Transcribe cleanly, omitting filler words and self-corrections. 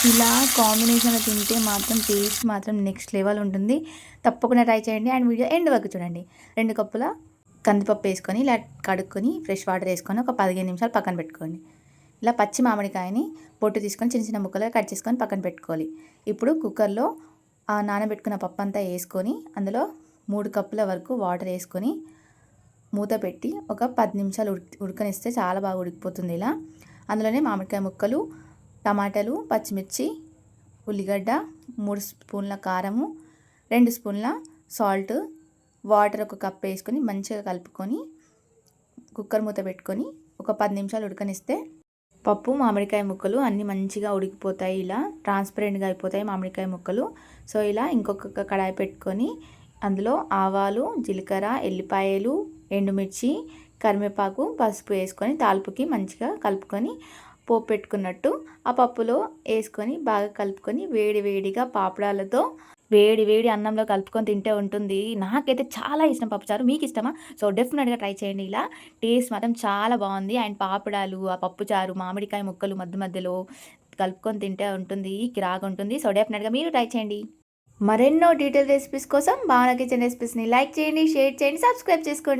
ఇలా కాంబినేషన్లో తింటే మాత్రం టేస్ట్ మాత్రం నెక్స్ట్ లెవెల్ ఉంటుంది. తప్పకుండా ట్రై చేయండి అండ్ వీడియో ఎండ్ వరకు చూడండి. 2 కప్పుల కందిపప్పు వేసుకొని ఇలా కడుక్కొని ఫ్రెష్ వాటర్ వేసుకొని ఒక 15 నిమిషాలు పక్కన పెట్టుకోండి. ఇలా పచ్చి మామిడికాయని పొట్టు తీసుకొని చిన్న చిన్న ముక్కలుగా కట్ చేసుకొని పక్కన పెట్టుకోవాలి. ఇప్పుడు కుక్కర్లో ఆ నానబెట్టుకున్న పప్పు అంతా వేసుకొని అందులో 3 కప్పుల వరకు వాటర్ వేసుకొని మూత పెట్టి ఒక 10 నిమిషాలు ఉడకనిస్తే చాలా బాగా ఉడికిపోతుంది. ఇలా అందులోనే మామిడికాయ ముక్కలు, టమాటాలు, పచ్చిమిర్చి, ఉల్లిగడ్డ, 3 స్పూన్ల కారము, 2 స్పూన్ల సాల్ట్, వాటర్ ఒక కప్ వేసుకొని మంచిగా కలుపుకొని కుక్కర్ మూత పెట్టుకొని ఒక 10 నిమిషాలు ఉడకనిస్తే పప్పు, మామిడికాయ ముక్కలు అన్నీ మంచిగా ఉడికిపోతాయి. ఇలా ట్రాన్స్పరెంట్గా అయిపోతాయి మామిడికాయ ముక్కలు. సో ఇలా ఇంకొక కడాయి పెట్టుకొని అందులో ఆవాలు, జీలకర్ర, ఎల్లిపాయలు, ఎండుమిర్చి, కరివేపాకు, పసుపు వేసుకొని తాలింపుకి మంచిగా కలుపుకొని పోపు పెట్టుకున్నట్టు ఆ పప్పులో వేసుకొని బాగా కలుపుకొని వేడి వేడిగా పాపడాలతో వేడి వేడి అన్నంలో కలుపుకొని తింటే ఉంటుంది. నాకైతే చాలా ఇష్టం పప్పుచారు. మీకు ఇష్టమా? సో డెఫినెట్గా ట్రై చేయండి. ఇలా టేస్ట్ మాత్రం చాలా బాగుంది. అండ్ పాపడాలు, ఆ పప్పుచారు, మామిడికాయ ముక్కలు మధ్య మధ్యలో కలుపుకొని తింటే ఉంటుంది, కిరాగా ఉంటుంది. సో డెఫినెట్గా మీరు ట్రై చేయండి. మరెన్నో డీటెయిల్ రెసిపీస్ కోసం భావన కిచెన్ రెసిపీస్ని లైక్ చేయండి, షేర్ చేయండి, సబ్స్క్రైబ్ చేసుకోండి.